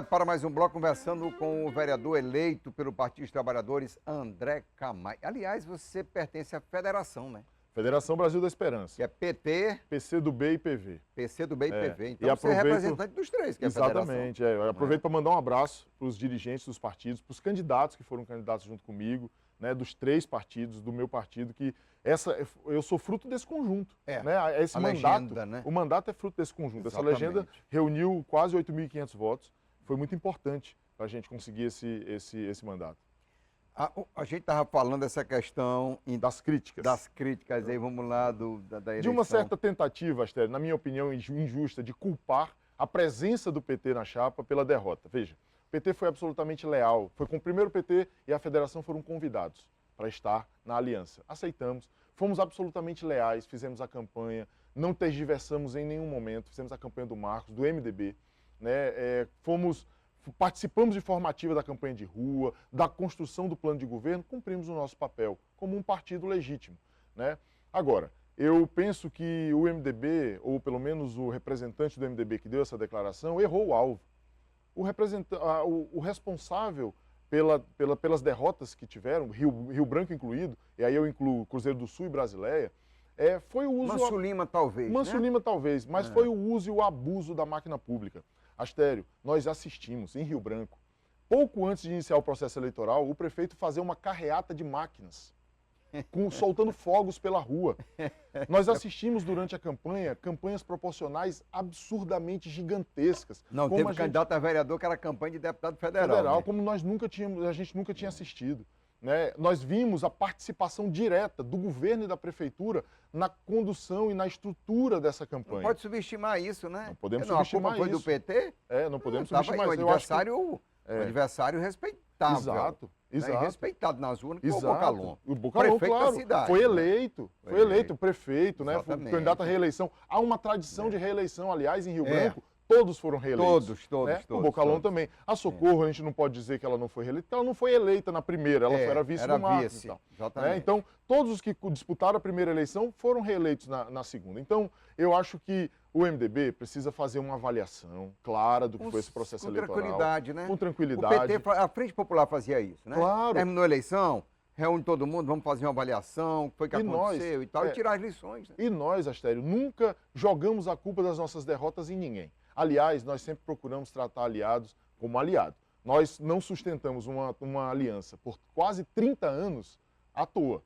volta para mais um bloco conversando com o vereador eleito pelo Partido dos Trabalhadores, André Camay. Aliás, você pertence à federação, né? Federação Brasil da Esperança. Que é PT, PCdoB e PV. PCdoB e PV. Então e você é representante dos três, que é a federação. Exatamente. Eu aproveito para mandar um abraço para os dirigentes dos partidos, para os candidatos que foram candidatos junto comigo, né, dos três partidos, do meu partido, que eu sou fruto desse conjunto. Né? Esse mandato, legenda, né? O mandato é fruto desse conjunto. Exatamente. Essa legenda reuniu quase 8.500 votos. Foi muito importante para a gente conseguir esse mandato. A gente estava falando dessa questão das críticas. Das críticas, aí vamos lá, da eleição. De uma certa tentativa, Astério, na minha opinião injusta, de culpar a presença do PT na chapa pela derrota. Veja, o PT foi absolutamente leal. Foi com o primeiro PT e a federação foram convidados para estar na aliança. Aceitamos, fomos absolutamente leais, fizemos a campanha, não tergiversamos em nenhum momento, fizemos a campanha do Marcos, do MDB, né? Participamos de formativa da campanha de rua, da construção do plano de governo, cumprimos o nosso papel como um partido legítimo, né? Agora, eu penso que o MDB, ou pelo menos o representante do MDB que deu essa declaração, errou o alvo. O responsável pelas derrotas que tiveram, Rio Branco incluído, e aí eu incluo Cruzeiro do Sul e Brasileia, foi o uso... Manso Lima talvez, Manso Lima talvez, mas foi o uso e o abuso da máquina pública. Astério, nós assistimos em Rio Branco, pouco antes de iniciar o processo eleitoral, o prefeito fazer uma carreata de máquinas, soltando fogos pela rua. Nós assistimos durante a campanha, campanhas proporcionais absurdamente gigantescas. Não, teve candidato a vereador que era campanha de deputado federal. Né? Como a gente nunca tinha assistido. Né? Nós vimos a participação direta do governo e da prefeitura na condução e na estrutura dessa campanha. Não pode subestimar isso, né? Não podemos subestimar isso. A culpa foi do PT? Não podemos subestimar isso. O adversário respeitável. Exato. Né? Respeitado nas urnas, que é o Bocalon. O Bocalon, claro, cidade, foi eleito. Foi eleito, prefeito, né? Exatamente. Foi candidato à reeleição. Há uma tradição de reeleição, aliás, em Rio Branco. Todos foram reeleitos. Todos. O Bocalon também. A Socorro, a gente não pode dizer que ela não foi reeleita, porque ela não foi eleita na primeira, ela era vice do Marcos. Exatamente. Então, todos os que disputaram a primeira eleição foram reeleitos na segunda. Então, eu acho que o MDB precisa fazer uma avaliação clara do que foi esse processo eleitoral. Com tranquilidade, né? Com tranquilidade. O PT, a Frente Popular fazia isso, né? Claro. Terminou a eleição, reúne todo mundo, vamos fazer uma avaliação, o que foi que aconteceu e tal, e tirar as lições. Né? E nós, Astério, nunca jogamos a culpa das nossas derrotas em ninguém. Aliás, nós sempre procuramos tratar aliados como aliado. Nós não sustentamos uma aliança por quase 30 anos à toa.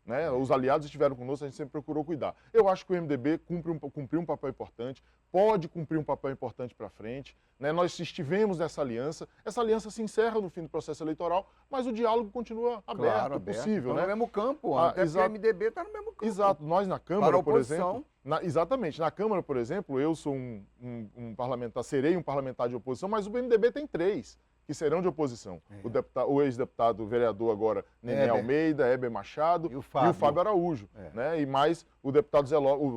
Né? Os aliados estiveram conosco, a gente sempre procurou cuidar. Eu acho que o MDB cumpriu um papel importante, pode cumprir um papel importante para frente. Né? Nós estivemos nessa aliança, essa aliança se encerra no fim do processo eleitoral, mas o diálogo continua aberto, possível. Tá no mesmo campo, até porque o MDB está no mesmo campo. Exato, nós na Câmara, por exemplo... Exatamente, na Câmara, por exemplo, eu sou um parlamentar, serei um parlamentar de oposição, mas o MDB tem 3 que serão de oposição. O ex-deputado, vereador agora, Nenê Almeida, Heber Machado e o Fábio Araújo. Né? E mais o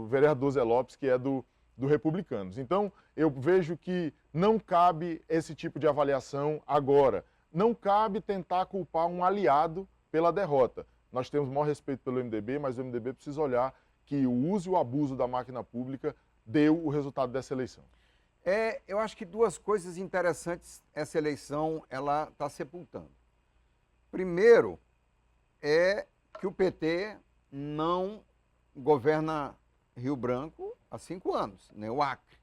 vereador Zé Lopes, que é do Republicanos. Então, eu vejo que não cabe esse tipo de avaliação agora. Não cabe tentar culpar um aliado pela derrota. Nós temos o maior respeito pelo MDB, mas o MDB precisa olhar que o uso e o abuso da máquina pública deu o resultado dessa eleição. Eu acho que 2 coisas interessantes essa eleição ela está sepultando. Primeiro, é que o PT não governa Rio Branco há 5 anos, né? O Acre.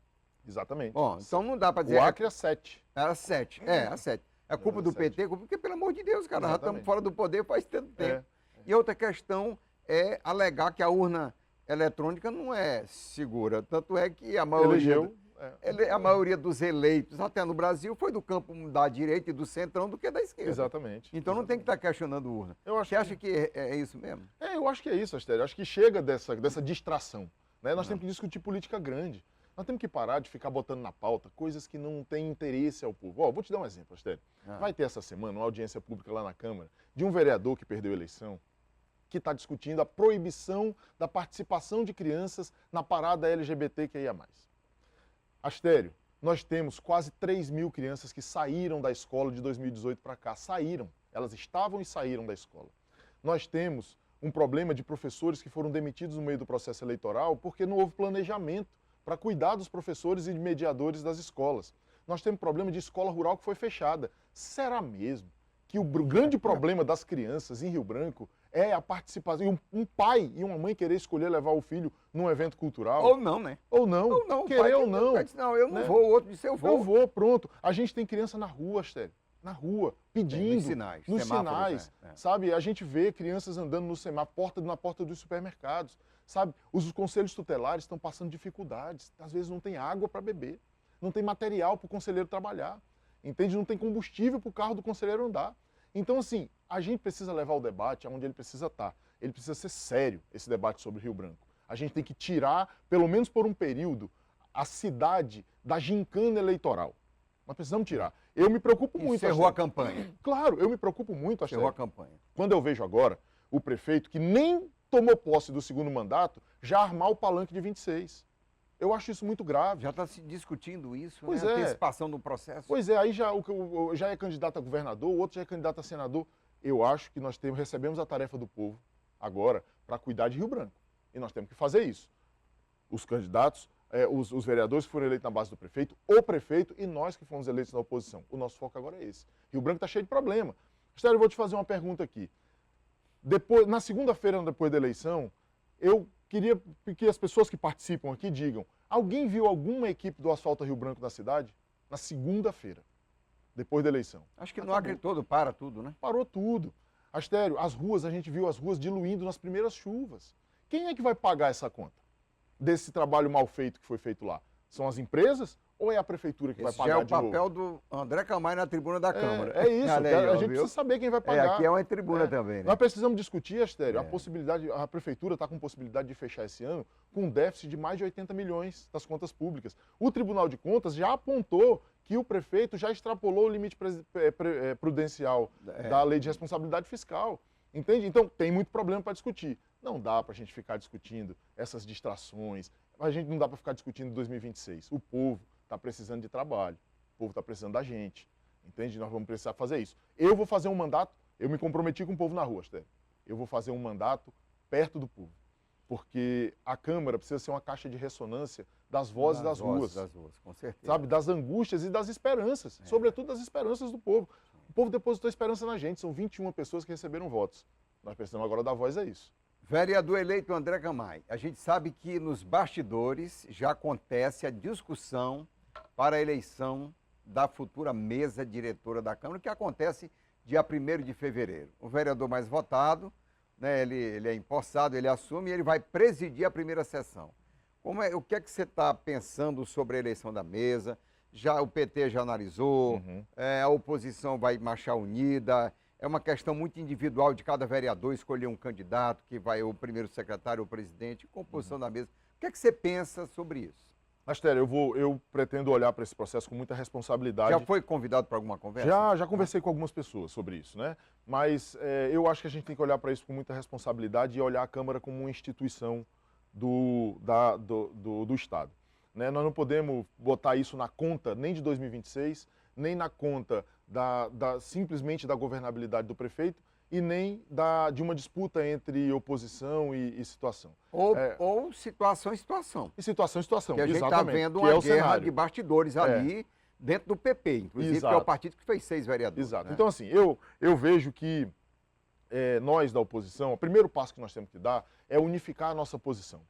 Exatamente. Bom, então não dá para dizer... O Acre é 7. Era 7, a 7. É culpa do PT, porque, pelo amor de Deus, cara, já estamos fora do poder faz tanto tempo. E outra questão é alegar que a urna eletrônica não é segura. Tanto é que a maioria dos eleitos, até no Brasil, foi do campo da direita e do centrão do que da esquerda. Exatamente. Então não tem que estar questionando urna. Você acha que é isso mesmo? Eu acho que é isso, Astério. Acho que chega dessa distração. Né? Nós temos que discutir política grande. Nós temos que parar de ficar botando na pauta coisas que não têm interesse ao povo. Vou te dar um exemplo, Astério. Vai ter essa semana uma audiência pública lá na Câmara de um vereador que perdeu a eleição, que está discutindo a proibição da participação de crianças na parada LGBTQIA+. Astério, nós temos quase 3.000 crianças que saíram da escola de 2018 para cá. Saíram. Elas estavam e saíram da escola. Nós temos um problema de professores que foram demitidos no meio do processo eleitoral porque não houve planejamento para cuidar dos professores e mediadores das escolas. Nós temos problema de escola rural que foi fechada. Será mesmo que o grande problema das crianças em Rio Branco é a participação, e um pai e uma mãe querer escolher levar o filho num evento cultural? Ou não, né? Ou não. Ou não. Querer ou não. Não, eu não vou, o outro disse eu vou. Eu vou, pronto. A gente tem criança na rua, Astério. Na rua, pedindo. Nos sinais. Nos sinais, né? sabe? A gente vê crianças andando no semáforo, na porta dos supermercados, sabe? Os conselhos tutelares estão passando dificuldades. Às vezes não tem água para beber, não tem material para o conselheiro trabalhar, entende? Não tem combustível para o carro do conselheiro andar. Então, assim, a gente precisa levar o debate aonde ele precisa estar. Ele precisa ser sério, esse debate sobre Rio Branco. A gente tem que tirar, pelo menos por um período, a cidade da gincana eleitoral. Nós precisamos tirar. Eu me preocupo muito. Encerrou a campanha. Claro, eu me preocupo muito, Encerrou a campanha. Quando eu vejo agora o prefeito que nem tomou posse do segundo mandato, já armar o palanque de 26. Eu acho isso muito grave. Já está se discutindo isso, pois né? É. Antecipação do processo. Pois é, aí já é candidato a governador, o outro já é candidato a senador. Eu acho que nós recebemos a tarefa do povo agora para cuidar de Rio Branco. E nós temos que fazer isso. Os candidatos, os vereadores que foram eleitos na base do prefeito, o prefeito e nós que fomos eleitos na oposição. O nosso foco agora é esse. Rio Branco está cheio de problema. Estélio, eu vou te fazer uma pergunta aqui. Na segunda-feira, depois da eleição, eu queria que as pessoas que participam aqui digam: alguém viu alguma equipe do Asfalto Rio Branco na cidade? Na segunda-feira, depois da eleição. Acho que no Acre todo para tudo, né? Parou tudo. Astério, as ruas, a gente viu as ruas diluindo nas primeiras chuvas. Quem é que vai pagar essa conta desse trabalho mal feito que foi feito lá? São as empresas ou é a prefeitura que vai pagar de novo? Esse é o papel do André Camargo na tribuna da Câmara. É isso, a gente precisa saber quem vai pagar. Aqui é uma tribuna também, né? Nós precisamos discutir, Astério, a prefeitura está com possibilidade de fechar esse ano com um déficit de mais de 80 milhões das contas públicas. O Tribunal de Contas já apontou que o prefeito já extrapolou o limite prudencial da Lei de Responsabilidade Fiscal. Entende? Então, tem muito problema para discutir. Não dá para a gente ficar discutindo essas distrações. A gente não dá para ficar discutindo 2026. O povo está precisando de trabalho. O povo está precisando da gente. Entende? Nós vamos precisar fazer isso. Eu vou fazer um mandato, eu me comprometi com o povo na rua, Astério. Eu vou fazer um mandato perto do povo. Porque a Câmara precisa ser uma caixa de ressonância das vozes das ruas. Das ruas, com certeza. Sabe? Das angústias e das esperanças. Sobretudo das esperanças do povo. O povo depositou esperança na gente. São 21 pessoas que receberam votos. Nós precisamos agora dar voz a isso. Vereador eleito André Camargo, a gente sabe que nos bastidores já acontece a discussão para a eleição da futura mesa diretora da Câmara, que acontece dia 1º de fevereiro. O vereador mais votado, né, ele é empossado, ele assume e ele vai presidir a primeira sessão. O que é que você está pensando sobre a eleição da mesa? O PT já analisou, a oposição vai marchar unida, é uma questão muito individual de cada vereador escolher um candidato que vai, o primeiro secretário, o presidente, composição da mesa. O que é que você pensa sobre isso? Astério, eu pretendo olhar para esse processo com muita responsabilidade. Já foi convidado para alguma conversa? Já conversei com algumas pessoas sobre isso, né? Mas eu acho que a gente tem que olhar para isso com muita responsabilidade e olhar a Câmara como uma instituição do Estado. Né? Nós não podemos botar isso na conta nem de 2026, nem na conta simplesmente da governabilidade do prefeito e nem de uma disputa entre oposição e situação. Ou situação em situação. E situação em situação, que a gente está vendo uma guerra de bastidores ali dentro do PP, inclusive, que é o partido que fez 6 vereadores. Exato. Né? Então, assim, eu vejo que nós da oposição, o primeiro passo que nós temos que dar é unificar a nossa posição.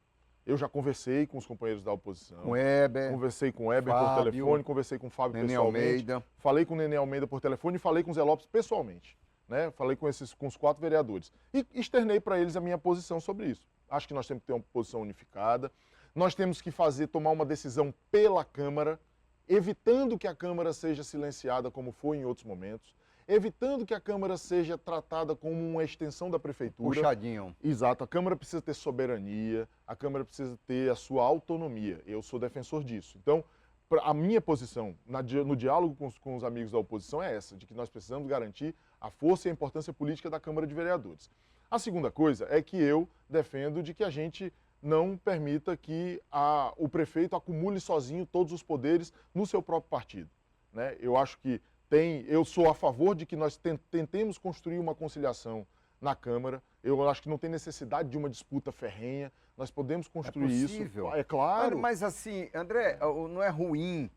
Eu já conversei com os companheiros da oposição. Com o Heber. Conversei com o Heber por telefone, conversei com o Fábio pessoalmente. Almeida. Falei com o Nenê Almeida por telefone e falei com o Zé Lopes pessoalmente. Né? Falei com os 4 vereadores. E externei para eles a minha posição sobre isso. Acho que nós temos que ter uma posição unificada. Nós temos que tomar uma decisão pela Câmara, evitando que a Câmara seja silenciada como foi em outros momentos. Evitando que a Câmara seja tratada como uma extensão da Prefeitura. Puxadinho. Exato. A Câmara precisa ter soberania, a Câmara precisa ter a sua autonomia. Eu sou defensor disso. Então, a minha posição no diálogo com os amigos da oposição é essa, de que nós precisamos garantir a força e a importância política da Câmara de Vereadores. A segunda coisa é que eu defendo de que a gente não permita que o prefeito acumule sozinho todos os poderes no seu próprio partido. Né? Eu acho que eu sou a favor de que nós tentemos construir uma conciliação na Câmara. Eu acho que não tem necessidade de uma disputa ferrenha. Nós podemos construir isso. É claro. Mas assim, André, não é ruim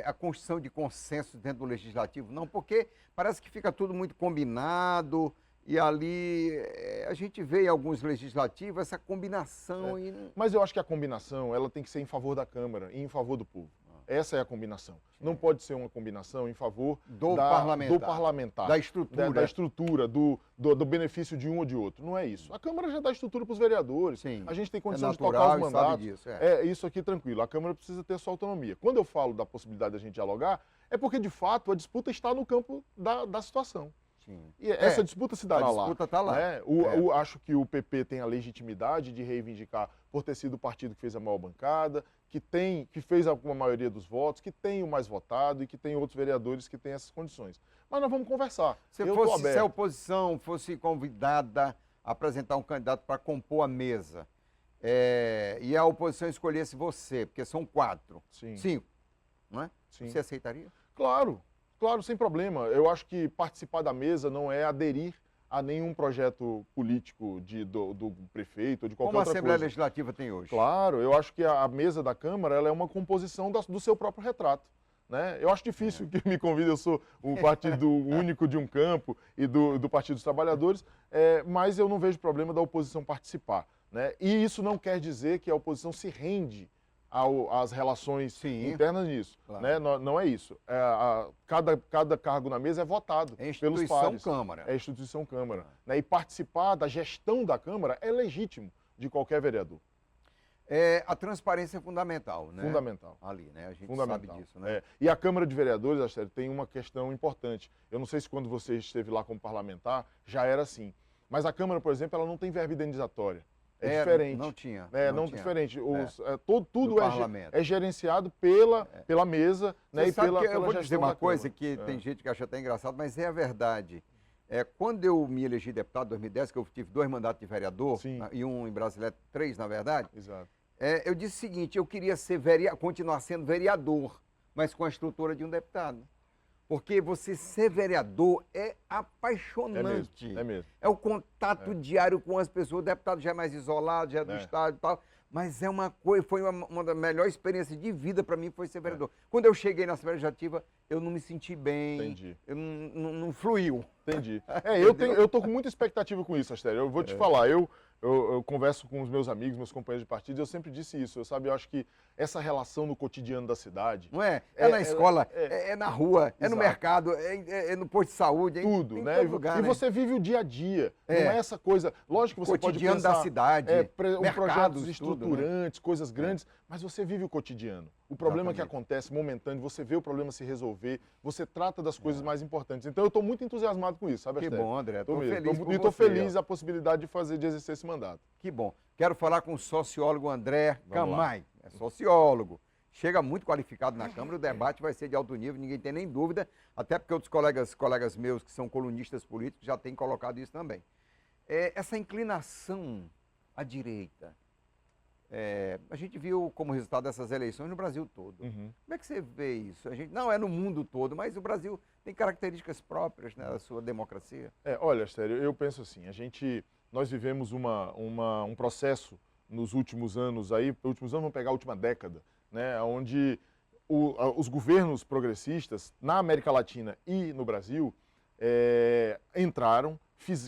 a construção de consenso dentro do legislativo, não, porque parece que fica tudo muito combinado e ali a gente vê em alguns legislativos essa combinação. Mas eu acho que a combinação ela tem que ser em favor da Câmara e em favor do povo. Essa é a combinação. Não pode ser uma combinação em favor do parlamentar, da estrutura, do benefício de um ou de outro. Não é isso. A Câmara já dá estrutura para os vereadores. Sim. A gente tem condição de tocar os mandatos. Disso, isso aqui tranquilo. A Câmara precisa ter sua autonomia. Quando eu falo da possibilidade de a gente dialogar, é porque, de fato, a disputa está no campo da situação. Sim. E essa disputa se dará lá. A disputa está lá. Né? Acho que o PP tem a legitimidade de reivindicar por ter sido o partido que fez a maior bancada, que fez a maioria dos votos, que tem o mais votado e que tem outros vereadores que têm essas condições. Mas nós vamos conversar. Se a oposição fosse convidada a apresentar um candidato para compor a mesa, e a oposição escolhesse você, porque são 4, 5, não é? Sim. Você aceitaria? Claro, sem problema. Eu acho que participar da mesa não é aderir a nenhum projeto político do prefeito ou de qualquer outra coisa. Como a Assembleia Legislativa tem hoje. Claro, eu acho que a mesa da Câmara ela é uma composição do seu próprio retrato. Né? Eu acho difícil que me convide, eu sou o partido único de um campo e do Partido dos Trabalhadores, mas eu não vejo problema da oposição participar. Né? E isso não quer dizer que a oposição se rende às relações internas nisso. Claro. Né? Não é isso. Cada cargo na mesa é votado pelos pares. Câmara. É a instituição Câmara. Né? E participar da gestão da Câmara é legítimo de qualquer vereador. A transparência é fundamental, né? Fundamental. Ali, né? A gente sabe disso, né? E a Câmara de Vereadores, Astério, tem uma questão importante. Eu não sei se quando você esteve lá como parlamentar já era assim. Mas a Câmara, por exemplo, ela não tem verba indenizatória. É diferente. Não tinha. Não tinha. Diferente. Tudo é gerenciado pela mesa, né, e pela eu vou dizer uma coisa que tem gente que acha até engraçado, mas é a verdade. Quando eu me elegi deputado em 2010, que eu tive 2 mandatos de vereador, e um em Brasília, 3, na verdade, exato. Eu disse o seguinte, eu queria continuar sendo vereador, mas com a estrutura de um deputado. Porque você ser vereador é apaixonante. É mesmo. É o contato diário com as pessoas. O deputado já é mais isolado, já é do Estado e tal. Mas é uma coisa, foi uma das melhores experiências de vida para mim, foi ser vereador. Quando eu cheguei na Assembleia Legislativa, eu não me senti bem. Entendi. Eu não fluiu. Entendi. Eu tô com muita expectativa com isso, Astério. Eu vou te falar, eu converso com os meus amigos, meus companheiros de partido, eu sempre disse isso, eu acho que essa relação no cotidiano da cidade... Não é? Na escola, na rua, no mercado, no posto de saúde, tudo, em né? todo lugar, e você vive o dia a dia, não é essa coisa... Lógico que você pode pensar... Cotidiano da cidade, projetos estruturantes, coisas grandes, mas você vive o cotidiano. O problema que acontece momentâneo, você vê o problema se resolver, você trata das coisas mais importantes. Então eu estou muito entusiasmado com isso, sabe, Que Astério? bom, André, estou feliz por você. E estou feliz a possibilidade de exercer esse mandato. Que bom. Quero falar com o sociólogo André Camay. É sociólogo. Chega muito qualificado na Câmara, o debate vai ser de alto nível, ninguém tem nem dúvida, até porque outros colegas meus que são colunistas políticos já têm colocado isso também. Essa inclinação à direita, a gente viu como resultado dessas eleições no Brasil todo. Como é que você vê isso? Não é no mundo todo, mas o Brasil tem características próprias, né, da sua democracia. Olha, Astério, eu penso assim, nós vivemos um processo nos últimos anos, vamos pegar a última década, né, onde os governos progressistas na América Latina e no Brasil entraram,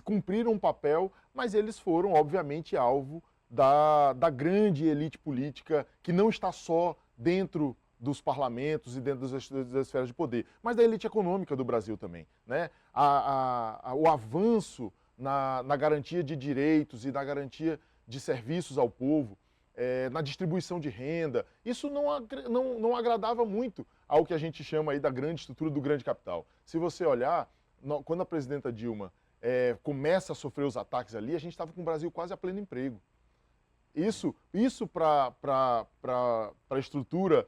cumpriram um papel, mas eles foram, obviamente, alvo da grande elite política que não está só dentro dos parlamentos e dentro das esferas de poder, mas da elite econômica do Brasil também. Né? O avanço na garantia de direitos e na garantia de serviços ao povo, na distribuição de renda, isso não agradava muito ao que a gente chama aí da grande estrutura do grande capital. Se você olhar, quando a presidenta Dilma começa a sofrer os ataques ali, a gente estava com o Brasil quase a pleno emprego. Isso para a estrutura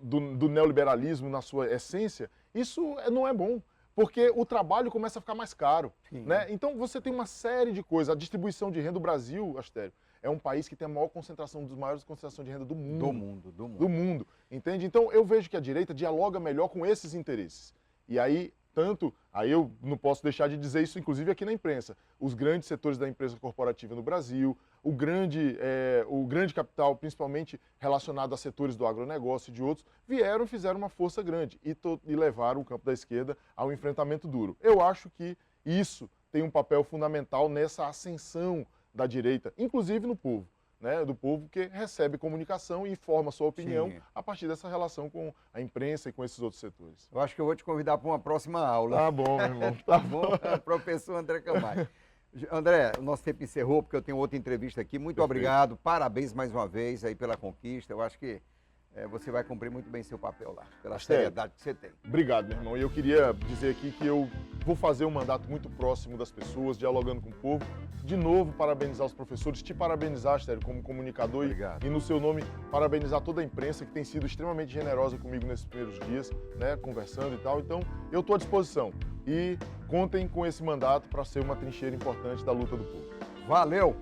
do neoliberalismo na sua essência, isso não é bom, porque o trabalho começa a ficar mais caro. Né? Então você tem uma série de coisas. A distribuição de renda do Brasil, Astério, é um país que tem a maior concentração, dos maiores concentração de renda do mundo. Do mundo. Entende? Então eu vejo que a direita dialoga melhor com esses interesses. E aí Tanto, aí eu não posso deixar de dizer isso, inclusive aqui na imprensa, os grandes setores da imprensa corporativa no Brasil, o grande capital, principalmente relacionado a setores do agronegócio e de outros, vieram e fizeram uma força grande e levaram o campo da esquerda ao enfrentamento duro. Eu acho que isso tem um papel fundamental nessa ascensão da direita, inclusive no povo. Né, do povo que recebe comunicação e forma sua opinião a partir dessa relação com a imprensa e com esses outros setores. Eu acho que eu vou te convidar para uma próxima aula. Tá bom, meu irmão. Tá bom, professor André Camargo. André, o nosso tempo encerrou, porque eu tenho outra entrevista aqui. Muito obrigado, parabéns mais uma vez aí pela conquista. Eu acho que você vai cumprir muito bem seu papel lá, pela seriedade que você tem. Obrigado, meu irmão. E eu queria dizer aqui que eu vou fazer um mandato muito próximo das pessoas, dialogando com o povo. De novo, parabenizar os professores, te parabenizar, Astério, como comunicador e no seu nome, parabenizar toda a imprensa que tem sido extremamente generosa comigo nesses primeiros dias, né, conversando e tal. Então, eu estou à disposição e contem com esse mandato para ser uma trincheira importante da luta do povo. Valeu!